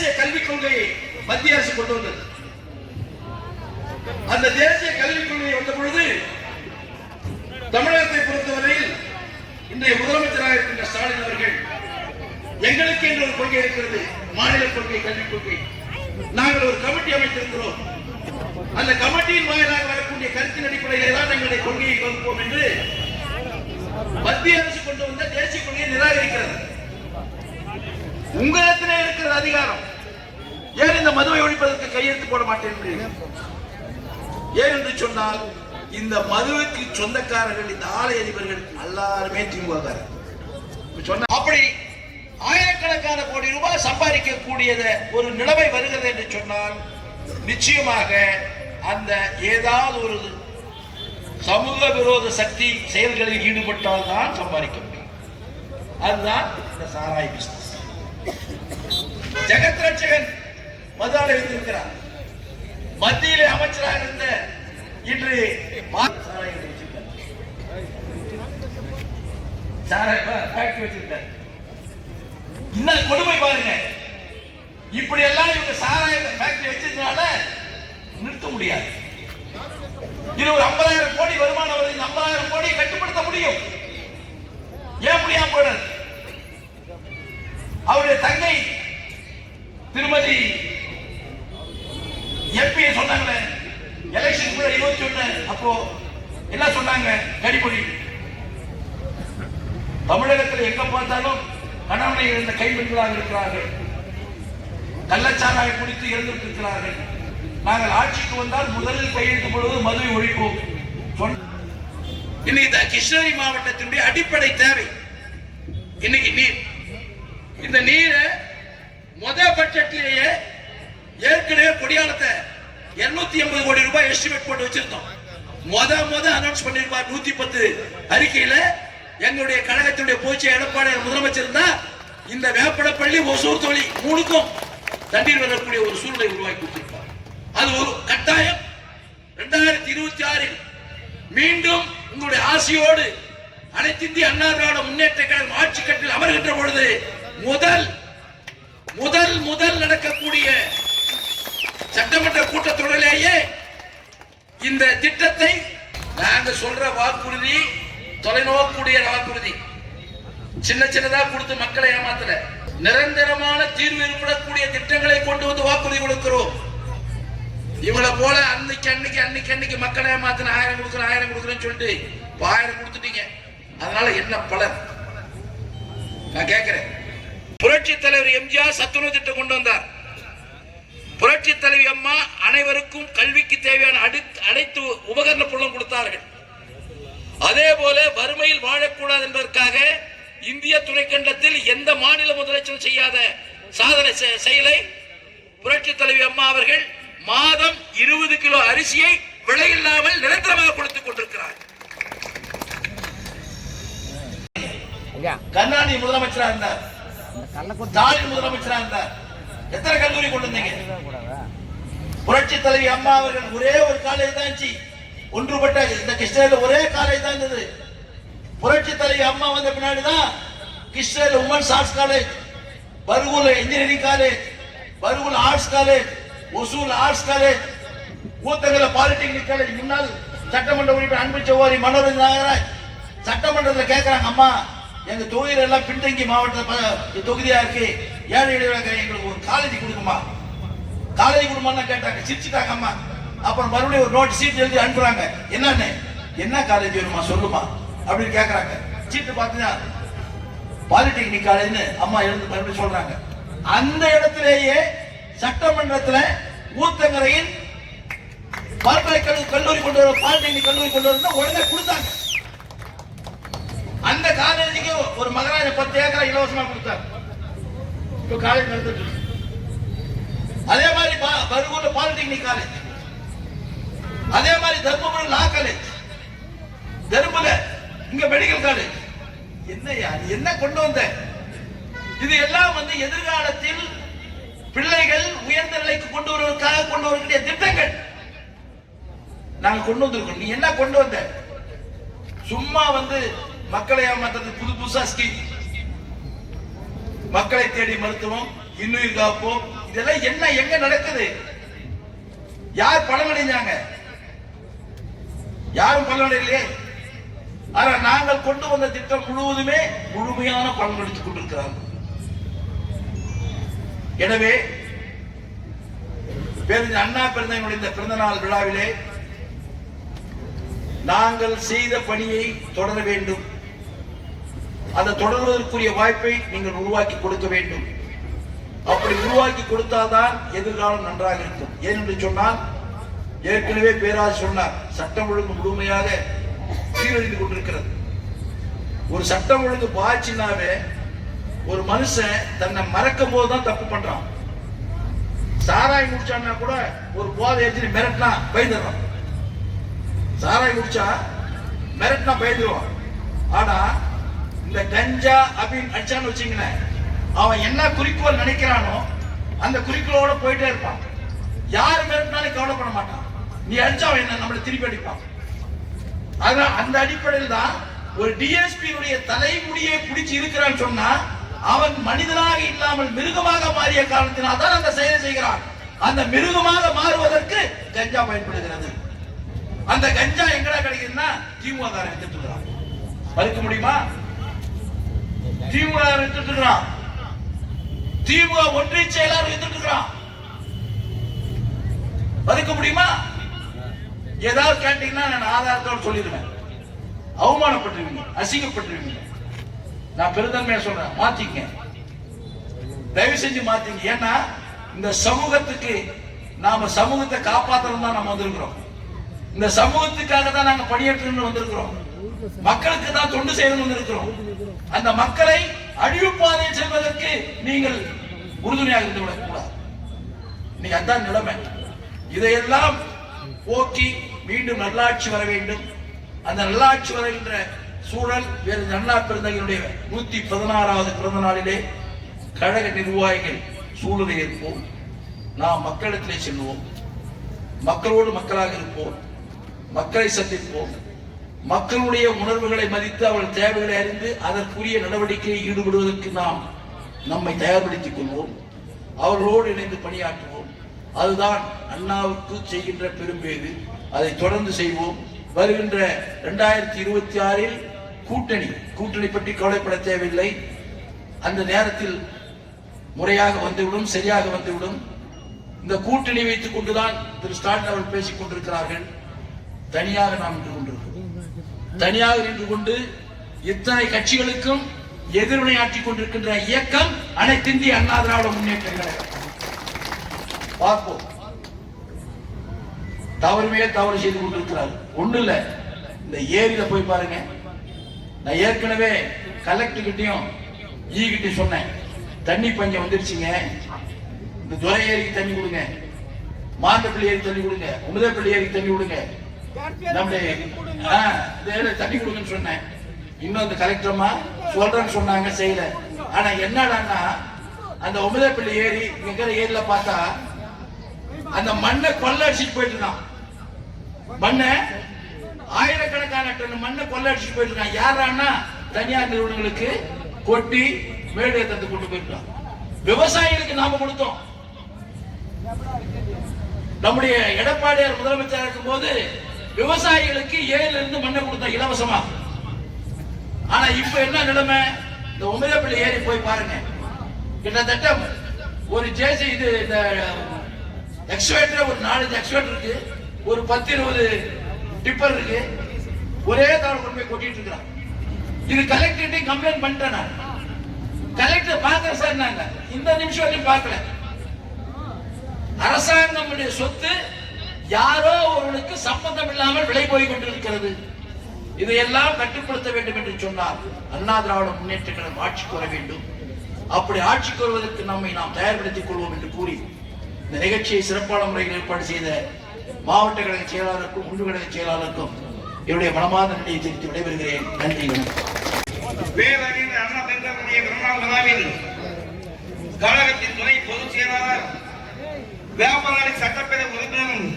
தேசிய கல்விக் கொள்கையை மத்திய அரசு கொண்டு வந்தது. அந்த தேசிய கல்விக் கொள்கை வந்த பொழுது தமிழகத்தை பொறுத்தவரையில் இன்றைய முதலமைச்சராக இருக்கின்ற ஸ்டாலின் அவர்கள் எங்களுக்கு என்று ஒரு கொள்கை இருக்கிறது, மாநில கொள்கை, கல்விக் கொள்கை. நாங்கள் ஒரு கமிட்டி அமைத்திருக்கிறோம். அந்த கமிட்டியின் வாயிலாக வரக்கூடிய கருத்தின் அடிப்படையில் தான் எங்களுடைய கொள்கையை வகுப்போம் என்று மத்திய அரசு கொண்டு வந்த தேசிய கொள்கையை நிராகரிக்கிறது. உங்களிடத்திலே இருக்கிற அதிகாரம், ஏன் இந்த மதுவை ஒழிப்பதற்கு கையெழுத்து போட மாட்டேன்? ஏன் என்று சொன்னால் இந்த மதுவுக்கு சொந்தக்காரர்கள், இந்த ஆலை அதிபர்கள் எல்லாருமே திமுக. அப்படி ஆயிரக்கணக்கான கோடி ரூபாய் சம்பாதிக்கக்கூடிய ஒரு நிலைமை வருகிறது என்று சொன்னால் நிச்சயமாக அந்த ஏதாவது ஒரு சமூக விரோத சக்தி செயல்களில் ஈடுபட்டால் தான் சம்பாதிக்க முடியும். அதுதான் இந்த சாராய பிசினஸ். ஜெகத் ரட்சகன் மது ஆலை வைத்திருக்கிறார். மத்தியிலே அமைச்சராக இருந்த இன்று வச்சிருக்கார். இன்னும் கொடுமை பாருங்க. இப்படி எல்லாம் இவங்க சாராய ஃபேக்டரி வச்சதுனால நிறுத்த முடியாது. இது ஒரு 50,000 கோடி வருமானம் வருது. இந்த 50,000 கோடியை கட்டுப்படுத்த முடியும். ஏன் முடியாம போனது? அவருடைய தங்கை திருமதி எம்பி சொன்னாங்களே எலெக்ஷன் 21 அப்போ என்ன சொன்னாங்க? கடிப்பொடி. தமிழகத்தில் எங்க பார்த்தாலும் கணவனை இழந்த கைப்பெண்களாக இருக்கிறார்கள், கள்ளச்சாராயம் குடித்து இறந்திருக்கிறார்கள். நாங்கள் ஆட்சிக்கு வந்தால் முதலில் கையெழுத்து போடுவது மதுவை ஒழிப்போம். இன்னைக்கு கிருஷ்ணகிரி மாவட்டத்தினுடைய அடிப்படை தேவை இன்னைக்கு நீர். இந்த நீரை பட்ஜெட்லேயே ஏற்கனவே கொடியாலத்தை 280 கோடி ரூபாய் எஸ்டிமேட் போட்டு வச்சிருந்தோம். அனௌன்ஸ் பண்ணிருப்பார் 110 அறிக்கையில. எங்களுடைய கழகத்தினுடைய போச்சு எடப்பாடி முதலமைச்சர் தான் இந்த வேப்படப்பள்ளி, ஒசூர், தொழி 3க்கும் தண்ணீர் வரக்கூடிய ஒரு சூழ்நிலை உருவாக்கி கொடுத்திருப்பார். அது ஒரு கட்டாயம் 2026 மீண்டும் உங்களுடைய ஆசையோடு அனைத்து இந்திய அண்ணா திராவிட முன்னேற்ற கழகம் ஆட்சி கட்டில் அமர்கின்ற பொழுது முதல் நடக்கக்கூடிய சட்டமன்ற கூட்டத்தொடரிலேயே இந்த திட்டத்தை நாங்க சொல்ற வாக்குறுதி தொலைநோக்கூடிய வாக்குறுதி. சின்னதா கொடுத்து மக்களை ஏமாத்தல, நிரந்தரமான தீர்வு ஏற்படக்கூடிய திட்டங்களை கொண்டு வந்து வாக்குறுதி கொடுக்கிறோம். இவங்களை போல அன்னைக்கு மக்களை ஏமாத்தின 1000 கொடுக்குறேன்னு சொல்லிட்டு 1000 கொடுத்துட்டீங்க. அதனால என்ன பலன்? நான் கேட்கிறேன். புரட்சி தலைவர் எம்ஜிஆர் சத்துணவு திட்டம் கொண்டு வந்தார். புரட்சி தலைவி அம்மா அனைவருக்கும் கல்விக்கு தேவையான அனைத்து உபகரண பொருளும் கொடுத்தார்கள். அதே போல வறுமையில் வாழக்கூடாது என்பதற்காக இந்திய துணைக்கண்டத்தில் எந்த மாநில முதலமைச்சரும் செய்யாத சாதனை செயலை புரட்சி தலைவி அம்மா அவர்கள் மாதம் 20 கிலோ அரிசியை விலையில்லாமல் நிரந்தரமாக கொடுத்துக் கொண்டிருக்கிறார். கருணாநிதி முதலமைச்சரா இருந்தார், ஸ்டாலின் முதலமைச்சரா இருந்தார். எத்தனை கல்லூரி கொண்டு வந்தீங்க? புரட்சி தலைவி அம்மா அவர்கள் ஒரே ஒரு காலேஜ் தான் இருந்துச்சு, ஒன்றுபட்ட இந்த கிருஷ்ணகிரியில் ஒரே காலேஜ் தான் இருந்தது. புரட்சி தலைவி அம்மா வந்த பின்னாடி தான் Krishnagiri women's arts college, Bargur engineering college, Bargur arts college, Hosur arts college, Uthangarai polytechnic college. முன்னாள் சட்டமன்ற உறுப்பினர் அன்பு சகோதரி மனோரஞ்சன் நாகராஜ் சட்டமன்றத்தில் கேட்கிறாங்க, அம்மா எங்க தொகுதியில எல்லாம் பின்தங்கி மாவட்ட தொகுதியா இருக்கு, ஏழை எங்களுக்கு ஒரு காலேஜ் கொடுக்குமா, காலேஜ் கொடுமான்னு கேட்டாங்க. சிரிச்சுட்டாங்க அம்மா. அப்புறம் மறுபடியும் ஒரு நோட் சீட் எழுதி அனுப்புறாங்க. என்ன காலேஜ் வேணுமா சொல்லுமா அப்படின்னு கேட்கறாங்க. சீட்டு பார்த்தீங்கன்னா பாலிடெக்னிக் காலேஜ்னு அம்மா எழுந்து மறுபடியும் சொல்றாங்க. அந்த இடத்திலேயே சட்டமன்றத்தில் ஊத்தங்கரையின் பல்கலைக்கழக கல்லூரி கொண்டு வர, பாலிடெக்னிக் கல்லூரி கொண்டு வர உடனே கொடுத்தாங்க. அந்த காலேஜுக்கு ஒரு மகராஜ 10 ஏக்கரா இலவசமா கொடுத்தாங்க. இப்போ காலேஜ் நடந்துட்டு இருக்கு. அதே மாதிரி பருகூர்ல பாலிடெக்னிக் காலேஜ், அதே மாதிரி தர்மபுரி லா காலேஜ், தர்மபுர இங்க மெடிக்கல் காலேஜ். என்ன கொண்டு வந்த இது எல்லாம் எதிர்காலத்தில் பிள்ளைகள் உயர்ந்த நிலைக்கு கொண்டு வருவதற்காக கொண்டு வரக்கூடிய திட்டங்கள் நாங்க கொண்டு வந்திருக்கோம். நீ என்ன கொண்டு வந்த? சும்மா மக்களை ஏமாத்துறது புதுசா ஸ்கீம், மக்களை தேடி மருத்துவம், இன்னுயிர் காப்போம், இதெல்லாம் என்ன எங்க நடக்குது? யார் பலனடைஞ்சாங்க? யாரும் பலனடையலையே. ஆனா நாங்கள் கொண்டு வந்த திட்டம் முழுவதுமே முழுமையான பலன் எடுத்துக் கொண்டிருக்கிறார்கள். எனவே அண்ணா பிறந்தவர்களுடைய இந்த பிறந்த நாள் விழாவிலே நாங்கள் செய்த பணியை தொடர வேண்டும். அந்த தொடர்வதற்குரிய வாய்ப்பை நீங்கள் உருவாக்கி கொடுக்க வேண்டும். அப்படி உருவாக்கி கொடுத்தால்தான் எதிர்காலம் நன்றாக இருக்கும். ஏனென்று சொன்னால், ஏற்கனவே பேராஜ் சொன்னார், சட்டம் ஒழுங்கு முழுமையாக சீரழிந்து கொண்டிருக்கிறது. ஒரு சட்டம் ஒழுங்கு பாய்ச்சினாவே ஒரு மனுஷன் தன்னை மறக்கும் போதுதான் தப்பு பண்றான். சாராய் முடிச்சான்னா கூட ஒரு போதை ஏற்றி மிரட்டினா பயந்துடுறான். சாராய் முடிச்சா மிரட்டினா பயந்துருவான். ஆனா இந்த கஞ்சா அப்படின்னு அடிச்சான்னு வச்சுங்களேன், அவன் என்ன குறிக்கோள் நினைக்கிறானோ அந்த குறிக்கோளோட போயிட்டே இருப்பான். யாரு மிரட்டினாலும் கவலைப்பட மாட்டான். நீ அடிச்சா அவன் என்ன நம்மளை திருப்பி அடிப்பான். அதனால அந்த அடிப்படையில் தான் ஒரு டிஎஸ்பியுடைய தலைமுடியை பிடிச்சி இருக்கிறான்னு சொன்னா அவன் மனிதனாக இல்லாமல் மிருகமாக மாறிய காரணத்தினால் தான் அந்த செயலை செய்கிறான். அந்த மிருகமாக மாறுவதற்கு கஞ்சா பயன்படுகிறது. அந்த கஞ்சா எங்கடா கிடைக்குதுன்னா திமுக எடுத்துட்டு இருக்கிறான். மறுக்க முடியுமா? திமுக எடுத்துட்டு இருக்கிறான். திமுக ஒன்றிய செயலாளர் எடுத்துட்டு இருக்கிறான். மறுக்க முடியுமா? ஏதாவது கேட்டீங்கன்னா நான் ஆதாரத்தோடு சொல்லிடுவேன். அவமானப்பட்டுருவீங்க, அசிங்கப்பட்டுருவீங்க. நான் பெருந்தன்மையா சொல்றேன், மாத்திக்க, தயவு செஞ்சு மாத்திங்க. ஏன்னா இந்த சமூகத்துக்கு நாம சமூகத்தை காப்பாற்றணும் தான் நம்ம வந்திருக்கிறோம். இந்த சமூகத்துக்காக தான் நாங்க பணியாற்றணும் வந்திருக்கிறோம். மக்களுக்கு தான் தொண்டு செய்யணும் வந்திருக்கிறோம். அந்த மக்களை அழிவு பாதையில் செல்வதற்கு நீங்கள் உறுதுணையாக இருந்து விடக்கூடாது. இன்னைக்கு அதான் நிலைமை. இதையெல்லாம் போக்கி மீண்டும் நல்லாட்சி வர வேண்டும். அந்த நல்லாட்சி வருகின்ற சூழல் வேறு அண்ணா பிறந்தவர்களுடைய 116வது பிறந்த நாளிலே கழக நிர்வாகிகள் சூழலை ஏற்போம். நாம் மக்களிடத்திலே செல்வோம். மக்களோடு மக்களாக இருப்போம். மக்களை சந்திப்போம். மக்களுடைய உணர்வுகளை மதித்து அவர்கள் தேவைகளை அறிந்து அதற்குரிய நடவடிக்கையில் ஈடுபடுவதற்கு நாம் நம்மை தயார்படுத்திக் கொள்வோம். அவர்களோடு இணைந்து பணியாற்றுவோம். அதுதான் அண்ணாவுக்கு செய்கின்ற பெரும்பேறு. அதை தொடர்ந்து செய்வோம். வருகின்ற 2026 கூட்டணி பற்றி கவலைப்பட தேவையில்லை. அந்த நேரத்தில் முறையாக வந்துவிடும், சரியாக வந்துவிடும். இந்த கூட்டணி வைத்துக் கொண்டுதான் திரு ஸ்டாலின் அவர்கள் பேசிக் கொண்டிருக்கிறார்கள். தனியாக நாம் நின்று கொண்டிருக்கிறோம். தனியாக நின்று கொண்டு இத்தனை கட்சிகளுக்கும் எதிர்வினையாற்றிக் கொண்டிருக்கின்ற இயக்கம் அனைத்து இந்திய அண்ணா திராவிட முன்னேற்ற கழகம். பார்ப்போம். தவறுமே தவறு செய்து கொண்டிருக்கிறார். ஒண்ணு இல்ல, இந்த ஏரியில போய் பாருங்க. நான் ஏற்கனவே கலெக்டர் கிட்டையும் கிட்டையும் சொன்னேன், தண்ணி பஞ்சம் வந்துருச்சுங்க. இந்த துறை ஏரிக்கு தண்ணி கொடுங்க, மாந்தப்பள்ளி ஏரி தண்ணி கொடுங்க, உமதப்பள்ளி ஏரிக்கு தண்ணி கொடுங்க, நம்முடைய தண்ணி கொடுங்கன்னு சொன்னேன். இன்னும் அந்த கலெக்டர்மா சொல்றேன்னு சொன்னாங்க, செய்யல. ஆனா என்னடான்னா அந்த உமதப்பள்ளி ஏரி இருக்கிற ஏரியில பார்த்தா அந்த மண்ணை கொள்ள அடிச்சுட்டு போயிட்டு இருக்கான். மண்ணை ஆயிரக்கணக்கான டன் மண்ணை கொள்ள அடிச்சுட்டு போயிட்டு இருக்கான். யாரான்னா தனியார் நிறுவனங்களுக்கு கொட்டி மேடு ஏற்றத்தை கொண்டு போயிருக்கான். விவசாயிகளுக்கு நாம கொடுத்தோம். நம்முடைய எடப்பாடியார் முதலமைச்சர் இருக்கும் போது விவசாயிகளுக்கு 7 இருந்து மண்ணை கொடுத்தோம் இலவசமா. ஆனா இப்ப என்ன நிலைமை? இந்த உமதப்பள்ளி ஏரி போய் பாருங்க. கிட்டத்தட்ட ஒரு ஜேசி இது இந்த எக்ஸ்வேட்டர் ஒரு 4 எக்ஸ்வேட்டர் இருக்கு, ஒரு 10-20 டிப்பர் இருக்கு. ஒரே தடவை கொண்டு போய் கொட்டிட்டு இருக்கிறான். இது கலெக்டர் கம்ப்ளைண்ட் பண்ணிட்டேன். நான் கலெக்டர் பார்க்க சார், நாங்க இந்த நிமிஷம் வரையும் பார்க்கல. அரசாங்கம் சொத்து யாரோ ஒருவனுக்கு சம்பந்தம் இல்லாமல் விலை போய் கொண்டிருக்கிறது. இதையெல்லாம் கட்டுப்படுத்த வேண்டும் என்று சொன்னார். அண்ணா திராவிட முன்னேற்ற கழகம் ஆட்சிக்கு வர வேண்டும். அப்படி ஆட்சிக்கு வருவதற்கு நம்மை நாம் தயார்படுத்திக் கொள்வோம் என்று கூறி இந்த நிகழ்ச்சியை சிறப்பான முறையில் ஏற்பாடு செய்த மாவட்ட கழக செயலாளருக்கும் ஒன்று கழக செயலாளருக்கும் என்னுடைய மனமார்ந்த நன்றியை தெரிவித்து விடைபெறுகிறேன். நன்றி. பேரறிஞர் அண்ணா பெருந்தனுடைய பிறந்தநாள் விழாவில் கழகத்தின் துணை பொதுச் செயலாளர் வியாபாரி சட்டப்பேரவை உறுப்பினரும்